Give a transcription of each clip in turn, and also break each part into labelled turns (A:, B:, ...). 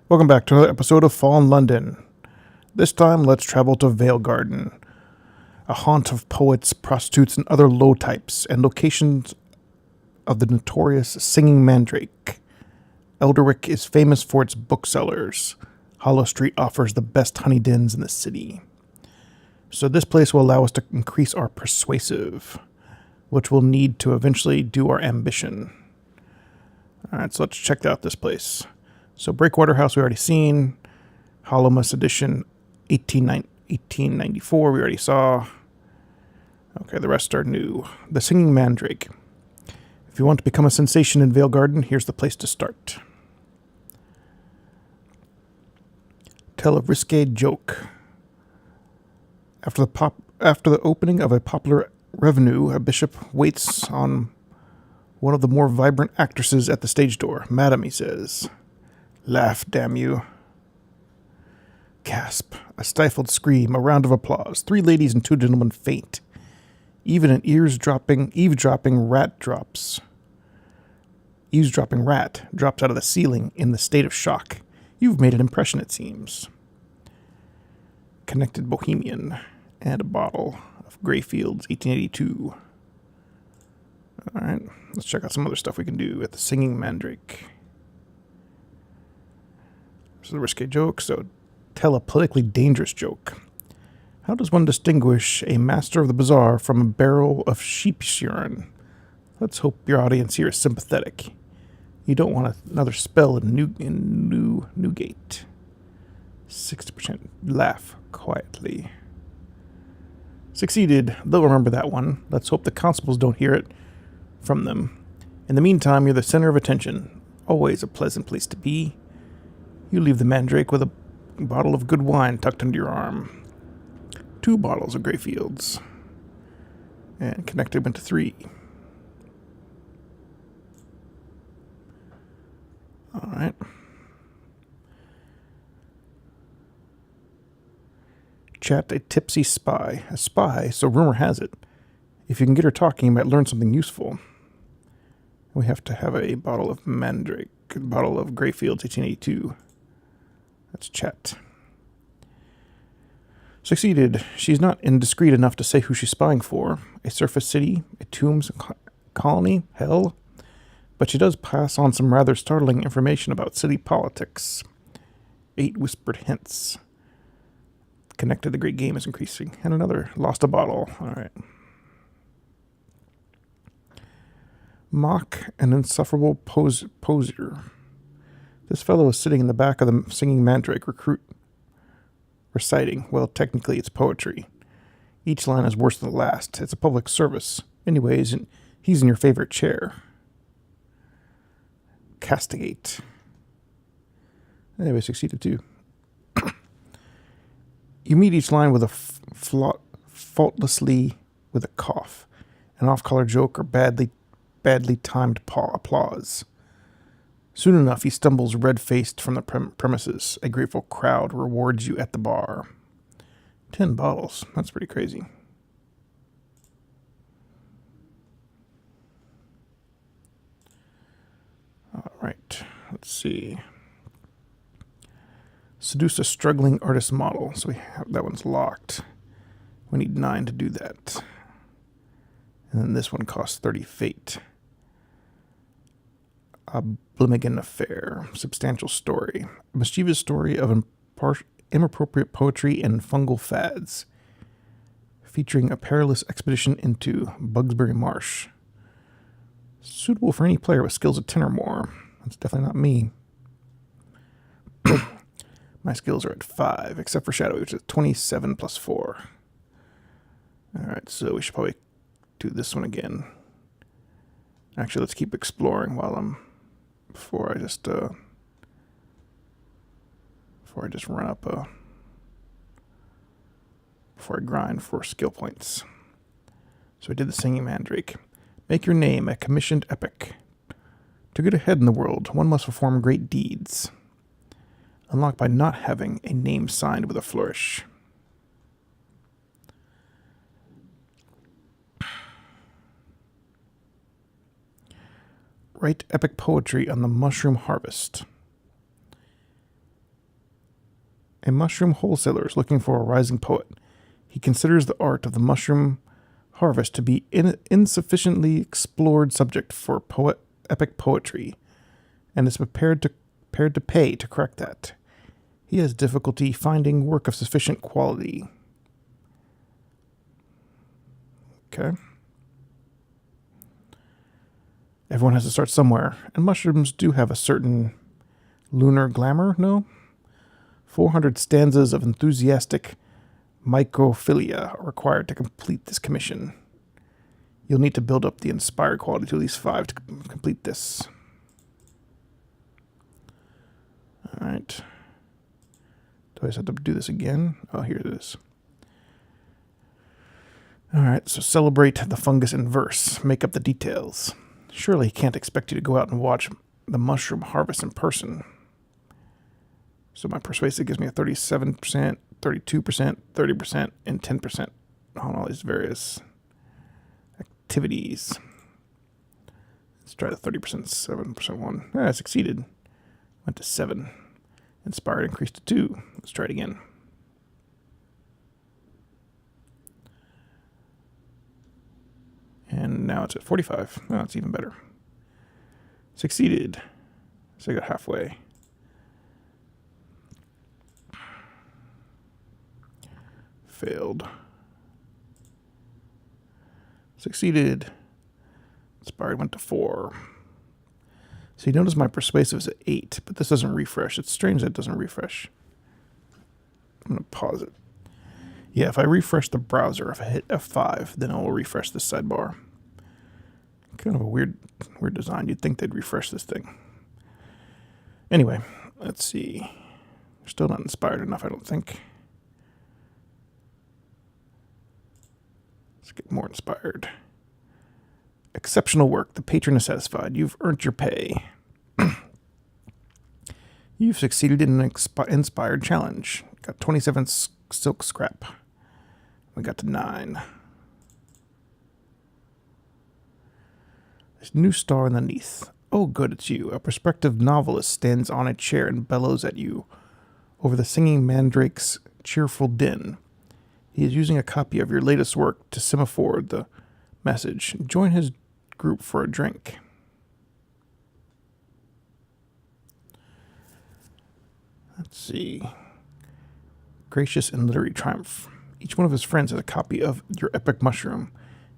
A: Welcome back to another episode of Fall in London. This time, let's travel to Veilgarden, a haunt of poets, prostitutes, and other low types, and locations of the notorious Singing Mandrake. Elderwick is famous for its booksellers. Hollow Street offers the best honey dens in the city. So this place will allow us to increase our persuasive, which we'll need to eventually do our ambition. Alright, so let's check out this place. So Breakwater House we already seen. Hollowmas Edition 1894 we already saw. Okay, the rest are new. The Singing Mandrake. If you want to become a sensation in Veilgarden, here's the place to start. Tell a risque joke. After the opening of a popular revenue, a bishop waits on one of the more vibrant actresses at the stage door. Madam, he says. Laugh, damn you. Gasp. A stifled scream. A round of applause. 3 ladies and 2 gentlemen faint. Even an eavesdropping rat drops out of the ceiling in the state of shock. You've made an impression, it seems. Connected Bohemian. And a bottle of Greyfields 1882. Alright, let's check out some other stuff we can do at the Singing Mandrake. So the risque joke, so tell a politically dangerous joke. How does one distinguish a master of the bazaar from a barrel of sheep's urine? Let's hope your audience here is sympathetic. You don't want another spell in Newgate. 60% laugh quietly. Succeeded. They'll remember that one. Let's hope the constables don't hear it from them. In the meantime, you're the center of attention. Always a pleasant place to be. You leave the Mandrake with a bottle of good wine tucked under your arm. 2 bottles of Greyfields. And connected went to 3. Alright. Chat a tipsy spy. A spy, so rumor has it. If you can get her talking, you might learn something useful. We have to have a bottle of Mandrake. A bottle of Greyfields 1882. That's chat. Succeeded. She's not indiscreet enough to say who she's spying for. A surface city, a tombs colony, hell. But she does pass on some rather startling information about city politics. 8 whispered hints. Connected, the great game is increasing. And another, lost a bottle. Alright. Mock an insufferable poser. This fellow is sitting in the back of the Singing Mandrake reciting. Well, technically it's poetry. Each line is worse than the last. It's a public service. Anyways, he's in your favorite chair. Castigate. Anyway, succeeded too. You meet each line with a faultlessly with a cough, an off-color joke, or badly timed applause. Soon enough, he stumbles red-faced from the premises. A grateful crowd rewards you at the bar. 10 bottles. That's pretty crazy. All right. Let's see. Seduce a struggling artist model. So that one's locked. We need 9 to do that. And then this one costs 30 fate. A Blimmigan affair. Substantial story. A mischievous story of inappropriate poetry and fungal fads. Featuring a perilous expedition into Bugsbury Marsh. Suitable for any player with skills of 10 or more. That's definitely not me. My skills are at 5, except for Shadowy, which is 27 plus 4. Alright, so we should probably do this one again. Actually, let's keep exploring before I just grind for skill points. So I did the Singing Mandrake. Make your name a commissioned epic. To get ahead in the world, one must perform great deeds. Unlocked by not having a name signed with a flourish. Write epic poetry on the mushroom harvest. A mushroom wholesaler is looking for a rising poet. He considers the art of the mushroom harvest to be insufficiently explored subject for epic poetry, and is prepared to pay to correct that. He has difficulty finding work of sufficient quality. Okay. Everyone has to start somewhere, and mushrooms do have a certain lunar glamour, no? 400 stanzas of enthusiastic mycophilia are required to complete this commission. You'll need to build up the inspired quality to at least 5 to complete this. Alright. Do I just have to do this again? Oh, here it is. Alright, so celebrate the fungus in verse. Make up the details. Surely he can't expect you to go out and watch the mushroom harvest in person. So my persuasive gives me a 37%, 32%, 30%, and 10% on all these various activities. Let's try the 30%, 7% one. I succeeded. Went to 7. Inspired increased to 2. Let's try it again. And now it's at 45. Oh, it's even better. Succeeded. So I got halfway. Failed. Succeeded. Inspired went to 4. So you notice my persuasive is at 8, but this doesn't refresh. It's strange that it doesn't refresh. I'm going to pause it. Yeah, if I refresh the browser, if I hit F5, then it will refresh this sidebar. Kind of a weird design. You'd think they'd refresh this thing. Anyway, let's see. We're still not inspired enough, I don't think. Let's get more inspired. Exceptional work. The patron is satisfied. You've earned your pay. You've succeeded in an inspired challenge. Got 27 silk scrap. We got to 9. There's a new star underneath. Oh, good, it's you. A prospective novelist stands on a chair and bellows at you over the Singing Mandrake's cheerful din. He is using a copy of your latest work to semaphore the message. Join his group for a drink. Let's see. Gracious and literary triumph. Each one of his friends has a copy of your epic mushroom.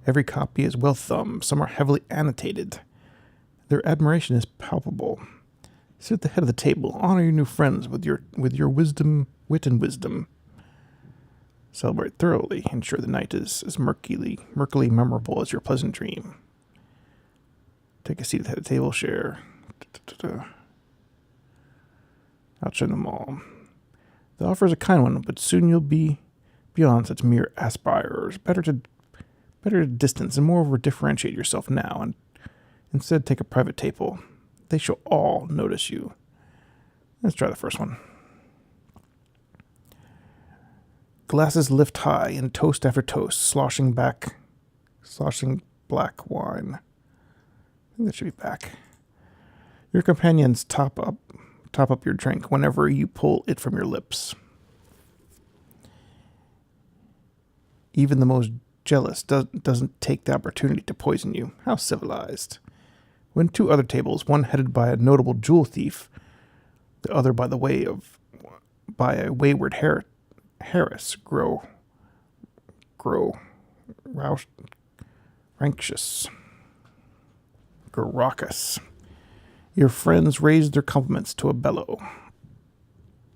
A: Every copy is well thumbed. Some are heavily annotated. Their admiration is palpable. Sit at the head of the table. Honor your new friends with your wit and wisdom. Celebrate thoroughly. Ensure the night is as murkily memorable as your pleasant dream. Take a seat at the head of the table. Share. Outshine them all. The offer is a kind one, but soon you'll be beyond such mere aspirers. Better to distance and moreover differentiate yourself now, and instead take a private table. They shall all notice you. Let's try the first one. Glasses lift high, and toast after toast, sloshing black wine. I think that should be back. Your companions top up your drink whenever you pull it from your lips. Even the most jealous doesn't take the opportunity to poison you. How civilized. When 2 other tables, one headed by a notable jewel thief, the other by a wayward Harris, grow raucous. Your friends raise their compliments to a bellow.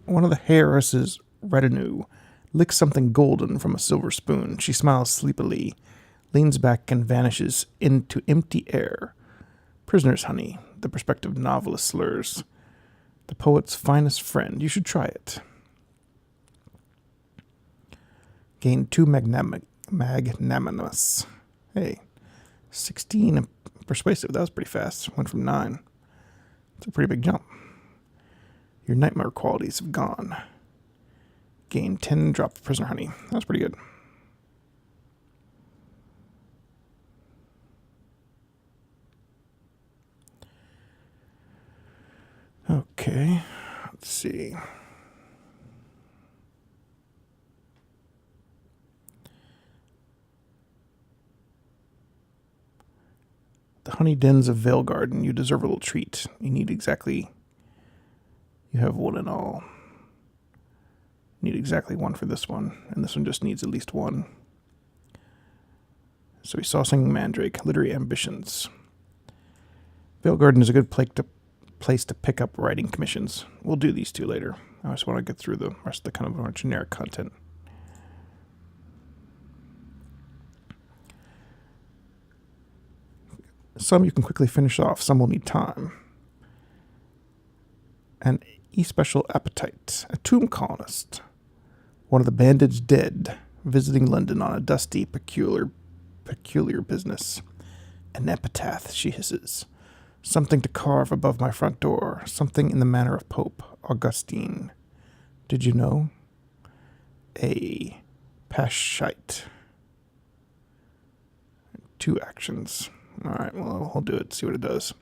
A: One of the Harris's retinue licks something golden from a silver spoon. She smiles sleepily, leans back, and vanishes into empty air. Prisoner's honey, the prospective novelist slurs. The poet's finest friend. You should try it. Gain 2 magnanimous. Hey, 16 persuasive. That was pretty fast. Went from 9. It's a pretty big jump. Your nightmare qualities have gone. Gain 10 drop of prisoner honey. That's pretty good. Okay, let's see. The honey dens of Veilgarden, you deserve a little treat. You have one in all. You need exactly one for this one, and this one just needs at least one. So we saw Singing Mandrake, Literary Ambitions. Veilgarden is a good place to pick up writing commissions. We'll do these two later. I just want to get through the rest of the kind of more generic content. Some you can quickly finish off, some will need time. An E-Special Appetite, a tomb colonist. One of the bandaged dead, visiting London on a dusty, peculiar business. An epitaph, she hisses. Something to carve above my front door, something in the manner of Pope Augustine. Did you know? A Paschite. 2 actions. All right, well, I'll do it, see what it does.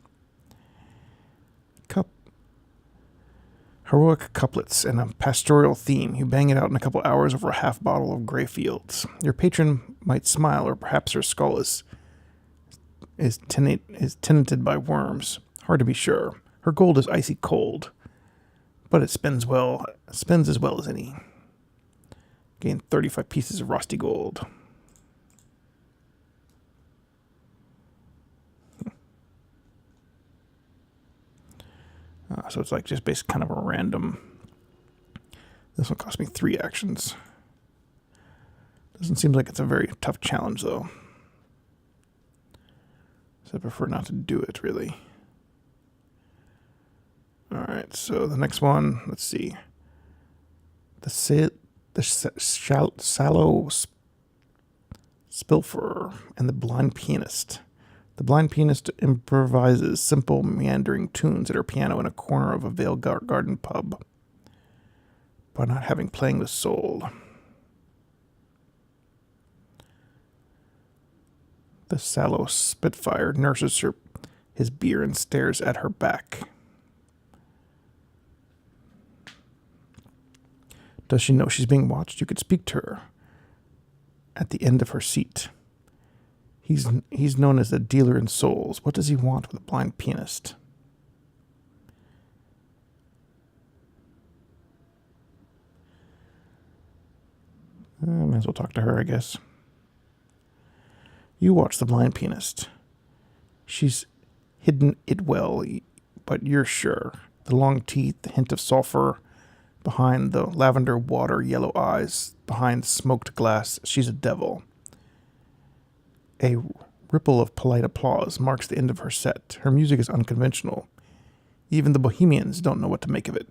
A: Heroic couplets and a pastoral theme. You bang it out in a couple hours over a half bottle of Grey Fields. Your patron might smile, or perhaps her skull is tenanted by worms. Hard to be sure. Her gold is icy cold, but it spends as well as any. Gain 35 pieces of rusty gold. So it's like just basically kind of a random. This one cost me 3 actions. Doesn't seem like it's a very tough challenge, though. So I prefer not to do it, really. Alright, so the next one, let's see. The Sallow Spilfer and the Blind Pianist. The blind pianist improvises simple, meandering tunes at her piano in a corner of a Veilgarden pub, but not having playing with soul. The sallow Spitfire nurses his beer and stares at her back. Does she know she's being watched? You could speak to her at the end of her seat. He's known as the dealer in souls. What does he want with a blind pianist? Might as well talk to her, I guess. You watch the blind pianist. She's hidden it well, but you're sure. The long teeth, the hint of sulfur, behind the lavender water, yellow eyes, behind smoked glass, she's a devil. A ripple of polite applause marks the end of her set. Her music is unconventional. Even the bohemians don't know what to make of it.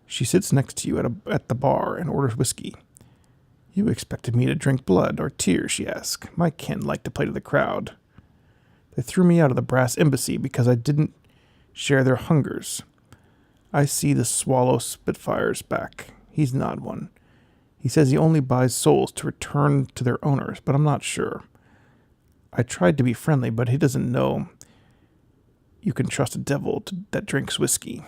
A: She sits next to you at the bar and orders whiskey. You expected me to drink blood or tears, she asks. My kin like to play to the crowd. They threw me out of the brass embassy because I didn't share their hungers. I see the swallow Spitfire's back. He's not one. He says he only buys souls to return to their owners, but I'm not sure. I tried to be friendly, but he doesn't know you can trust a devil that drinks whiskey.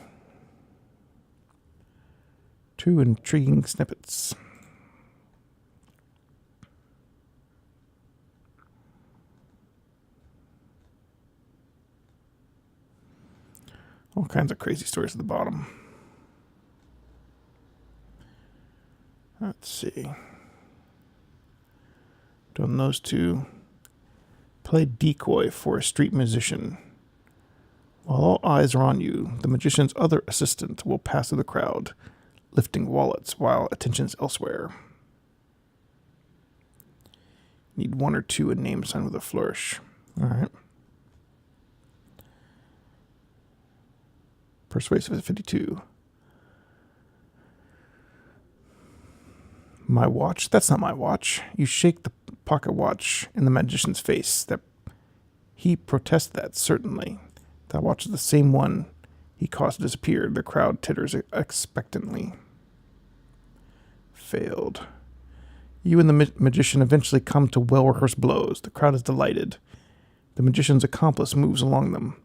A: 2 intriguing snippets. All kinds of crazy stories at the bottom. Let's see. Doing those 2. Play decoy for a street musician. While all eyes are on you, the magician's other assistant will pass through the crowd, lifting wallets while attention's elsewhere. Need 1 or 2 a name sign with a flourish. All right. Persuasive at 52. My watch? That's not my watch. You shake the pocket watch in the magician's face. That he protests that, certainly. That watch is the same one he caused to disappear. The crowd titters expectantly. Failed. You and the magician eventually come to well-rehearsed blows. The crowd is delighted. The magician's accomplice moves along them.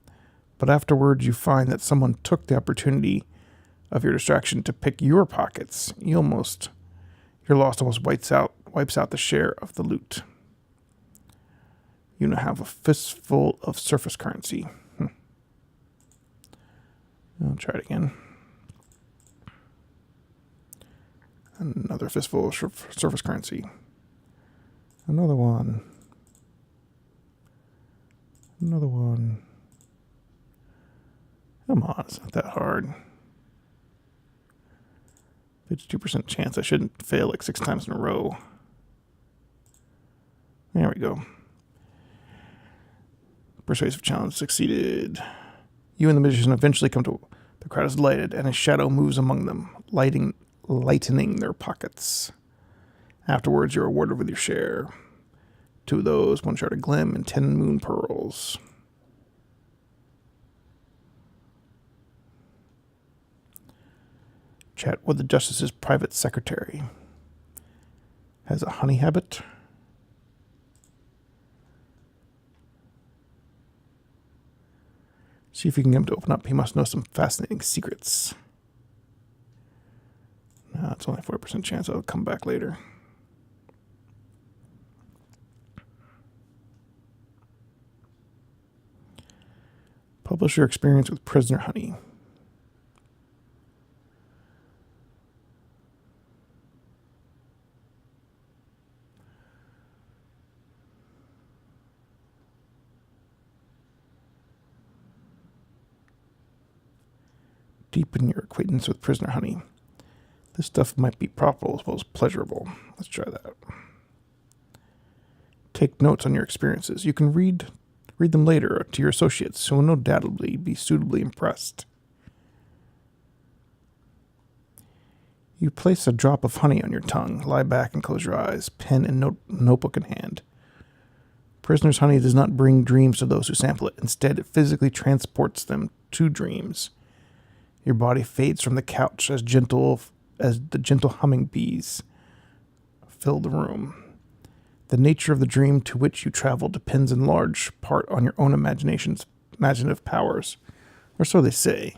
A: But afterwards you find that someone took the opportunity of your distraction to pick your pockets. Your loss almost wipes out the share of the loot. You now have a fistful of surface currency. I'll try it again. Another fistful of surface currency. Another one. Another one. Come on, it's not that hard. 52% chance I shouldn't fail like 6 times in a row. There we go. Persuasive challenge succeeded. You and the magician eventually come to... The crowd is lighted, and a shadow moves among them, lightening their pockets. Afterwards, you're awarded with your share. 2 of those, 1 shard of glim, and 10 moon pearls. Chat with the justice's private secretary. Has a honey habit. See if you can get him to open up. He must know some fascinating secrets. No, it's only 4% chance I'll come back later. Publish your experience with prisoner honey. Deepen your acquaintance with prisoner honey. This stuff might be profitable as well as pleasurable. Let's try that. Take notes on your experiences. You can read them later to your associates, who will no doubtably be suitably impressed. You place a drop of honey on your tongue. Lie back and close your eyes. Pen and notebook in hand. Prisoner's honey does not bring dreams to those who sample it. Instead, it physically transports them to dreams. Your body fades from the couch as the gentle humming bees fill the room. The nature of the dream to which you travel depends in large part on your own imaginative powers. Or so they say.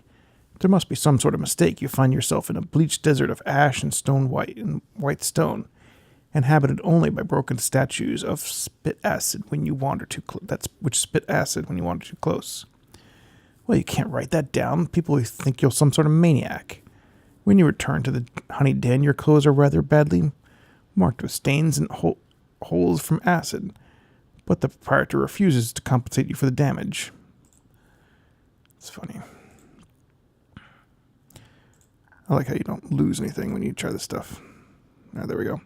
A: There must be some sort of mistake. You find yourself in a bleached desert of ash and white stone, inhabited only by broken statues of spit acid when you wander too close. Well, you can't write that down. People think you're some sort of maniac. When you return to the honey den, your clothes are rather badly marked with stains and holes from acid, but the proprietor refuses to compensate you for the damage. It's funny. I like how you don't lose anything when you try this stuff. There we go.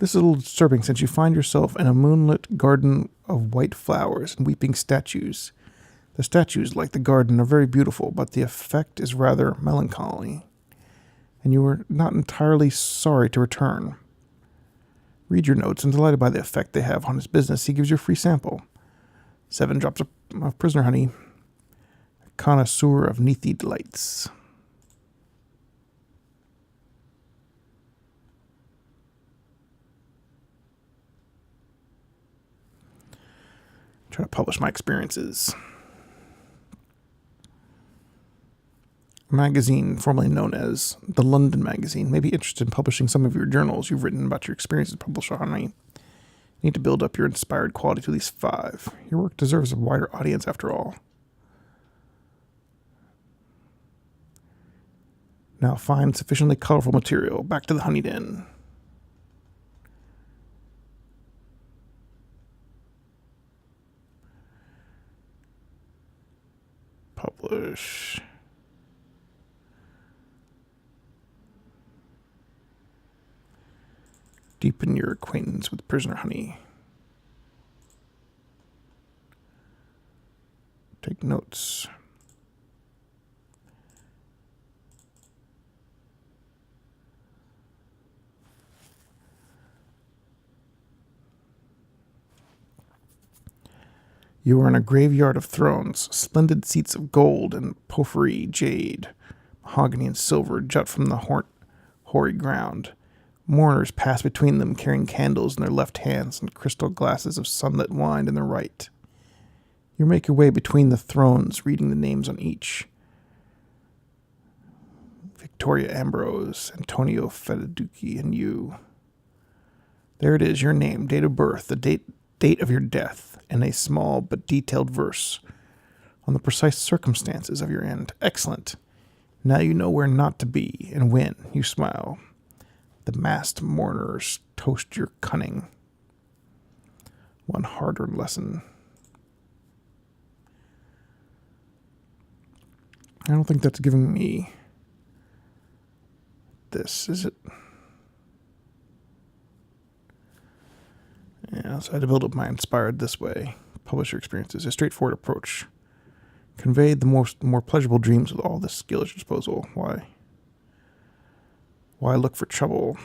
A: This is a little disturbing since you find yourself in a moonlit garden of white flowers and weeping statues. The statues, like the garden, are very beautiful, but the effect is rather melancholy, and you are not entirely sorry to return. Read your notes, and delighted by the effect they have on his business, he gives you a free sample. 7 drops of prisoner honey, a connoisseur of Neathi delights. Try to publish my experiences. A magazine formerly known as the London Magazine may be interested in publishing some of your journals you've written about your experiences. Publish honey. You need to build up your inspired quality to at least 5. Your work deserves a wider audience after all. Now find sufficiently colorful material. Back to the honey den. Publish. Deepen your acquaintance with prisoner honey. Take notes. You are in a graveyard of thrones. Splendid seats of gold and porphyry, jade, mahogany, and silver jut from the hoary ground. Mourners pass between them, carrying candles in their left hands and crystal glasses of sunlit wine in their right. You make your way between the thrones, reading the names on each. Victoria Ambrose, Antonio Fededucci, and you. There it is, your name, date of birth, the date of your death, and a small but detailed verse on the precise circumstances of your end. Excellent. Now you know where not to be, and when. You smile. The masked mourners toast your cunning. One hard-earned lesson. I don't think that's giving me this, is it? Yeah, so I had to build up my inspired this way. Publish your experiences. A straightforward approach. Convey the more pleasurable dreams with all this skill at your disposal. Why? Why look for trouble?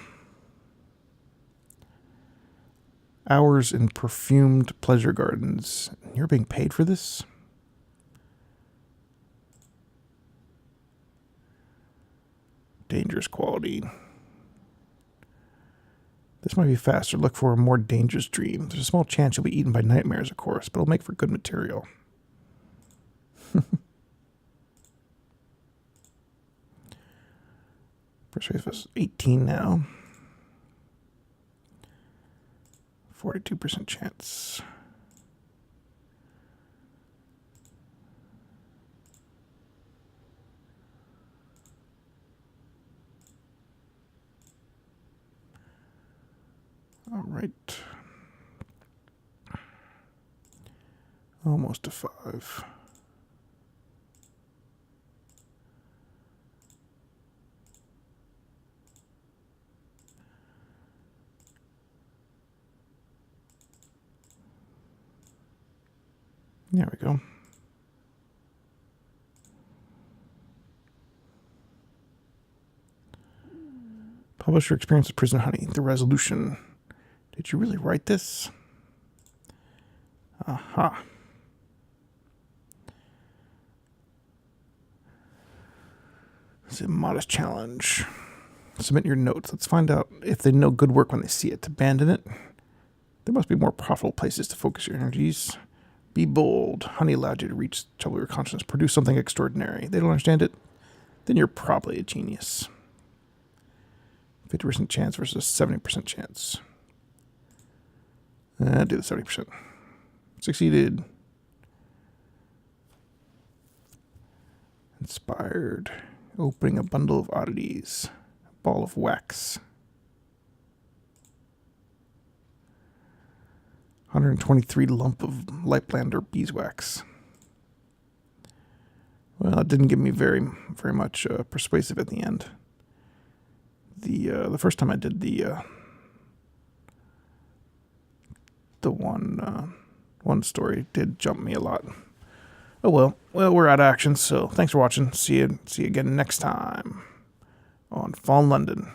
A: Hours in perfumed pleasure gardens. You're being paid for this? Dangerous quality. This might be faster. Look for a more dangerous dream. There's a small chance you'll be eaten by nightmares, of course, but it'll make for good material. Persuasive is 18 now. 42% chance. All right. Almost a 5. There we go. Publish your experience with prison honey. The resolution. Did you really write this? Aha. It's a modest challenge. Submit your notes. Let's find out if they know good work when they see it. Abandon it. There must be more profitable places to focus your energies. Be bold. Honey allowed you to reach trouble your conscience. Produce something extraordinary. They don't understand it? Then you're probably a genius. 50% chance versus 70% chance. Do the 70%. Succeeded. Inspired. Opening a bundle of oddities. A ball of wax. 123 lump of Lightlander beeswax. Well, it didn't give me very much persuasive at the end. The first time I did the one story did jump me a lot. Oh well, we're out of action, so thanks for watching. See you again next time on Fall in London.